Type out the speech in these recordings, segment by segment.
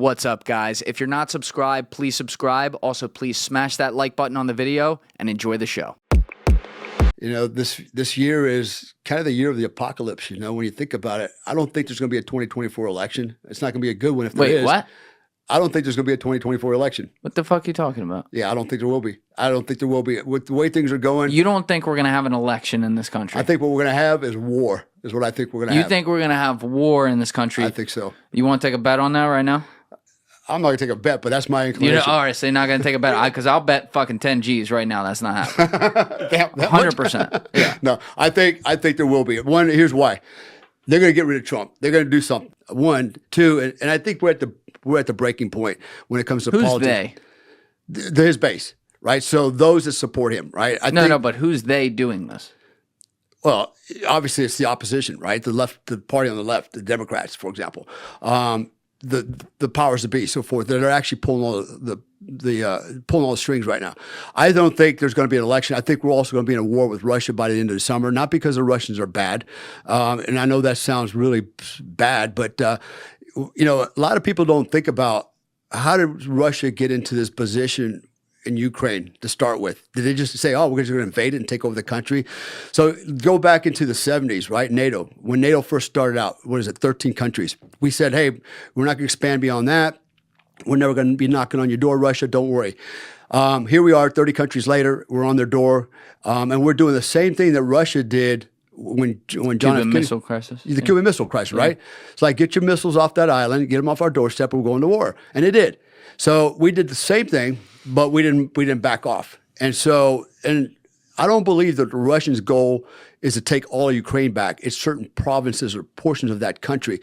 What's up, guys? If you're not subscribed, please subscribe. Also, please smash that like button on the video and enjoy the show. You know, this year is kind of the year of the apocalypse, you know, when you think about it. I don't think there's going to be a 2024 election. It's not going to be a good one if there is. Wait, what? I don't think there's going to be a 2024 election. What the fuck are you talking about? Yeah, I don't think there will be. I don't think there will be. With the way things are going. You don't think we're going to have an election in this country? I think what we're going to have is war, is what I think we're going to have. You think we're going to have war in this country? I think so. You want to take a bet on that right now? I'm not going to take a bet, but that's my inclination. All right, so you're not going to take a bet? Because I'll bet fucking 10 G's right now that's not happening. 100%. Yeah. No, I think there will be. One, here's why. They're going to get rid of Trump. They're going to do something. One, two, and I think we're at the breaking point when it comes to politics. Who's they? His base, right? So those that support him, right? No, but who's they doing this? Well, obviously it's the opposition, right? The left, the party on the left, the Democrats, for example, the powers that be, so forth. That are actually pulling all the strings right now. I don't think there's going to be an election. I think we're also going to be in a war with Russia by the end of the summer. Not because the Russians are bad, and I know that sounds really bad, but you know, a lot of people don't think about how did Russia get into this position in Ukraine to start with. Did they just say, oh, we're just going to invade it and take over the country? So go back into the 70s, right? NATO. When NATO first started out, 13 countries. We said, hey, we're not going to expand beyond that. We're never going to be knocking on your door, Russia. Don't worry. Here we are, 30 countries later. We're on their door. And we're doing the same thing that Russia did when John Cuban Missile Crisis. The Cuban Missile Crisis, right? It's like, get your missiles off that island, get them off our doorstep, and we're going to war. And it did. So we did the same thing, but we didn't back off. And I don't believe that the Russians' goal is to take all of Ukraine back. It's certain provinces or portions of that country.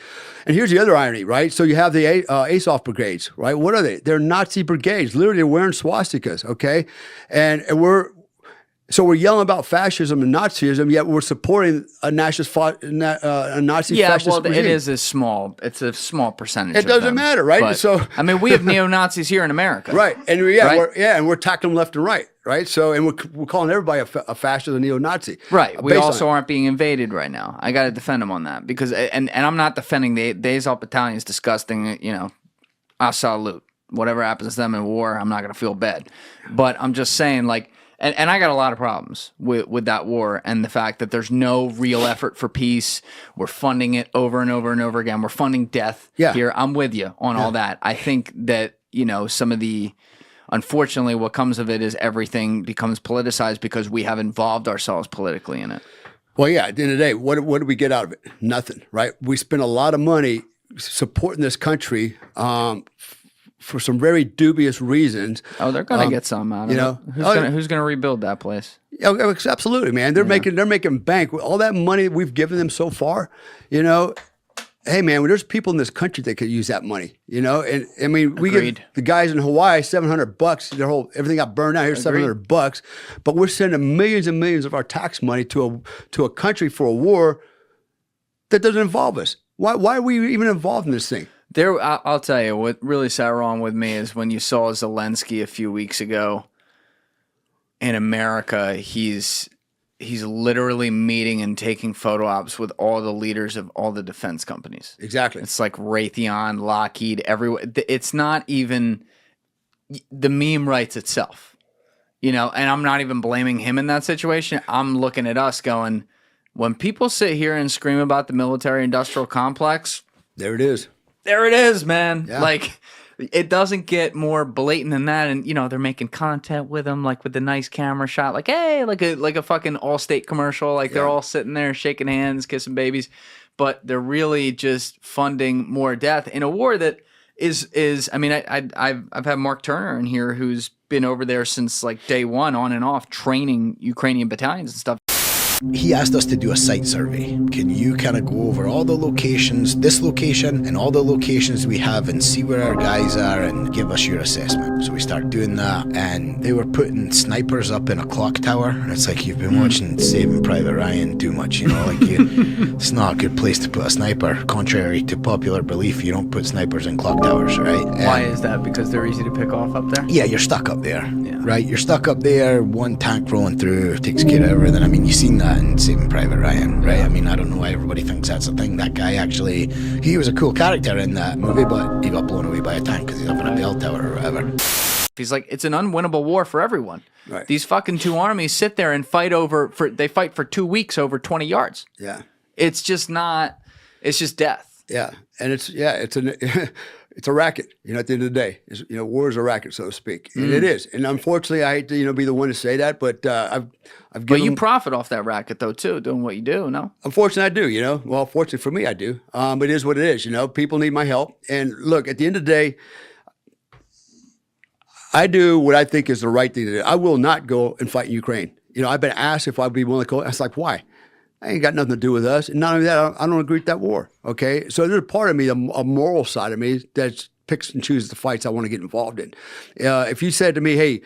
And here's the other irony, right? So you have the Azov brigades, right? What are they? They're Nazi brigades. Literally, they're wearing swastikas, okay? And we're yelling about fascism and Nazism, yet we're supporting a Nazi fascist regime. It's a small percentage. It doesn't matter, right? But, so I mean, we have neo-Nazis here in America, right? And right? We're attacking them left and right, right? So and we're calling everybody a fascist, a neo-Nazi, right? We also aren't being invaded right now. I got to defend them on that because, and I'm not defending the Azov battalion is disgusting. You know, I salute whatever happens to them in war. I'm not going to feel bad, but I'm just saying, like. And I got a lot of problems with that war and the fact that there's no real effort for peace. We're funding it over and over and over again. We're funding death here. I'm with you on all that. I think that, you know, unfortunately, what comes of it is everything becomes politicized because we have involved ourselves politically in it. Well, yeah, at the end of the day, what do we get out of it? Nothing, right? We spend a lot of money supporting this country for some very dubious reasons. Oh, they're gonna get some out of it. Who's gonna rebuild that place? Yeah, absolutely, man. They're making bank with all that money we've given them so far. You know, hey, man, there's people in this country that could use that money. You know, and I mean, we get the guys in Hawaii $700. Everything got burned out here, $700. But we're sending millions and millions of our tax money to a country for a war that doesn't involve us. Why are we even involved in this thing? I'll tell you what really sat wrong with me is when you saw Zelensky a few weeks ago in America. He's literally meeting and taking photo ops with all the leaders of all the defense companies. Exactly. It's like Raytheon, Lockheed, everyone. It's not even the meme writes itself, you know. And I'm not even blaming him in that situation. I'm looking at us going, when people sit here and scream about the military-industrial complex, there it is. There it is, man. Yeah. Like, it doesn't get more blatant than that. And, you know, they're making content with them, like with the nice camera shot, like, hey, like a fucking Allstate commercial. Like, they're all sitting there shaking hands, kissing babies. But they're really just funding more death in a war that is I mean, I've had Mark Turner in here who's been over there since, like, day one, on and off, training Ukrainian battalions and stuff. He asked us to do a site survey. Can you kind of go over all the locations, this location and all the locations we have, and see where our guys are and give us your assessment? So we start doing that, and they were putting snipers up in a clock tower, and it's like, you've been watching Saving Private Ryan too much, you know, like it's not a good place to put a sniper. Contrary to popular belief, you don't put snipers in clock towers, right? Why is that? Because they're easy to pick off up there? Yeah, you're stuck up there, right? You're stuck up there, one tank rolling through takes care of everything. I mean, you've seen that that in Saving Private Ryan, right? I mean, I don't know why everybody thinks that's a thing. That guy actually, he was a cool character in that movie, but he got blown away by a tank because he's up in a bell tower or whatever. He's like, it's an unwinnable war for everyone. Right. These fucking two armies sit there and fight they fight for 2 weeks over 20 yards. Yeah. It's just not, it's just death. Yeah. And it's a racket, at the end of the day. War is a racket, so to speak. And it is. And unfortunately, I hate to, be the one to say that, but I've given... But you profit off that racket, though, too, doing what you do, no? Unfortunately, I do, Well, fortunately for me, I do. But it is what it is, People need my help. And look, at the end of the day, I do what I think is the right thing to do. I will not go and fight in Ukraine. I've been asked if I'd be willing to go. I was like, why? I ain't got nothing to do with us. And not only that, I don't agree with that war. Okay. So there's a part of me, a moral side of me, that picks and chooses the fights I want to get involved in. If you said to me, hey,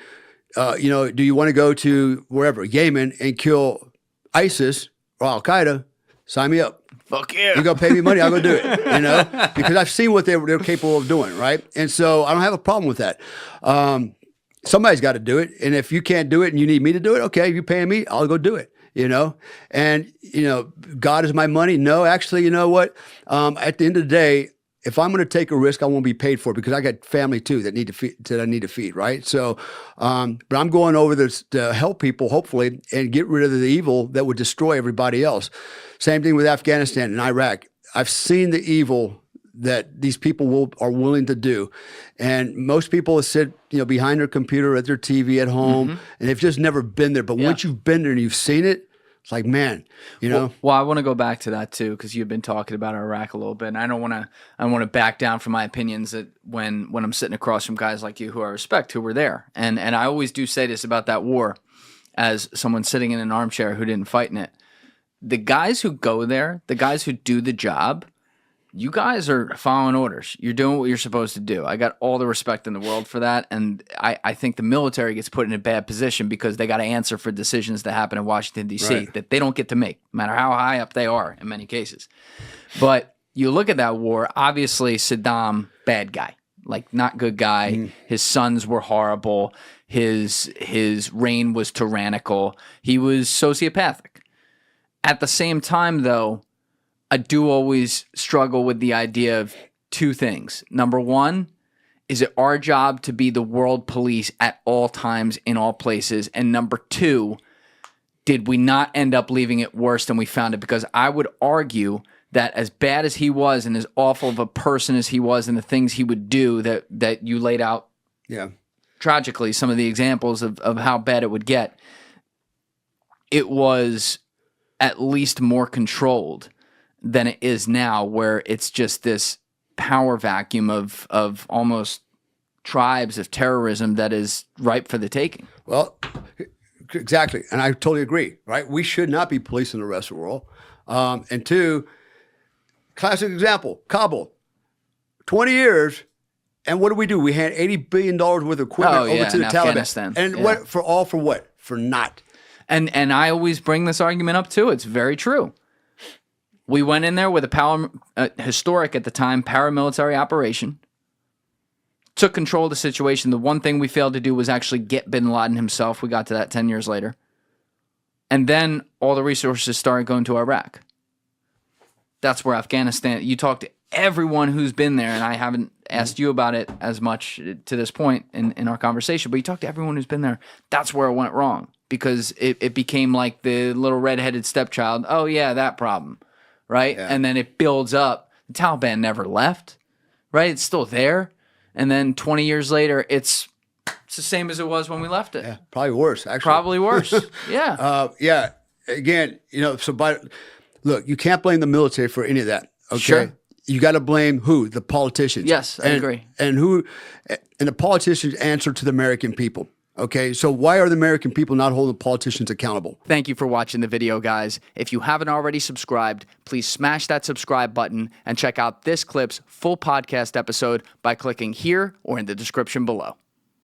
do you want to go to wherever, Yemen, and kill ISIS or Al Qaeda? Sign me up. Fuck yeah. You're going to pay me money, I'll go do it, because I've seen what they're capable of doing, right? And so I don't have a problem with that. Somebody's got to do it. And if you can't do it and you need me to do it, okay, if you're paying me, I'll go do it. And, God is my money. No, actually, you know what? At the end of the day, if I'm going to take a risk, I won't be paid for it because I got family too that I need to feed, right? So, but I'm going over this to help people, hopefully, and get rid of the evil that would destroy everybody else. Same thing with Afghanistan and Iraq. I've seen the evil that these people are willing to do. And most people sit, behind their computer at their TV at home, and they've just never been there. But once you've been there and you've seen it, it's like, man, Well, I want to go back to that too, because you've been talking about Iraq a little bit, and I don't want to back down from my opinions that when I'm sitting across from guys like you who I respect, who were there, and I always do say this about that war, as someone sitting in an armchair who didn't fight in it. The guys who go there, the guys who do the job, you guys are following orders. You're doing what you're supposed to do. I got all the respect in the world for that. And I think the military gets put in a bad position because they got to answer for decisions that happen in Washington, D.C. that they don't get to make, no matter how high up they are in many cases. But you look at that war, obviously Saddam, bad guy, like not good guy. His sons were horrible. His reign was tyrannical. He was sociopathic. At the same time, though, I do always struggle with the idea of two things. Number one, is it our job to be the world police at all times in all places? And number two, did we not end up leaving it worse than we found it? Because I would argue that as bad as he was and as awful of a person as he was and the things he would do that you laid out tragically, some of the examples of how bad it would get, it was at least more controlled than it is now, where it's just this power vacuum of almost tribes of terrorism that is ripe for the taking. Well, exactly. And I totally agree, right? We should not be policing the rest of the world. And two, classic example, Kabul, 20 years. And what do? We hand $80 billion worth of equipment over to the Taliban. And what for what? For not. And I always bring this argument up too. It's very true. We went in there with a historic at the time paramilitary operation, took control of the situation. The one thing we failed to do was actually get bin Laden himself. We got to that 10 years later. And then all the resources started going to Iraq. That's where Afghanistan, you talk to everyone who's been there, and I haven't asked you about it as much to this point in our conversation, but you talk to everyone who's been there. That's where it went wrong, because it became like the little redheaded stepchild. Oh, yeah, that problem. Right? Yeah. And then it builds up. The Taliban never left, right? It's still there. And then 20 years later, it's the same as it was when we left it. Yeah, probably worse, actually. Probably worse. Yeah. Yeah. Again, look, you can't blame the military for any of that. Okay. Sure. You got to blame who? The politicians. Yes, I agree. And the politicians answer to the American people. Okay, so why are the American people not holding politicians accountable? Thank you for watching the video, guys. If you haven't already subscribed, please smash that subscribe button and check out this clip's full podcast episode by clicking here or in the description below.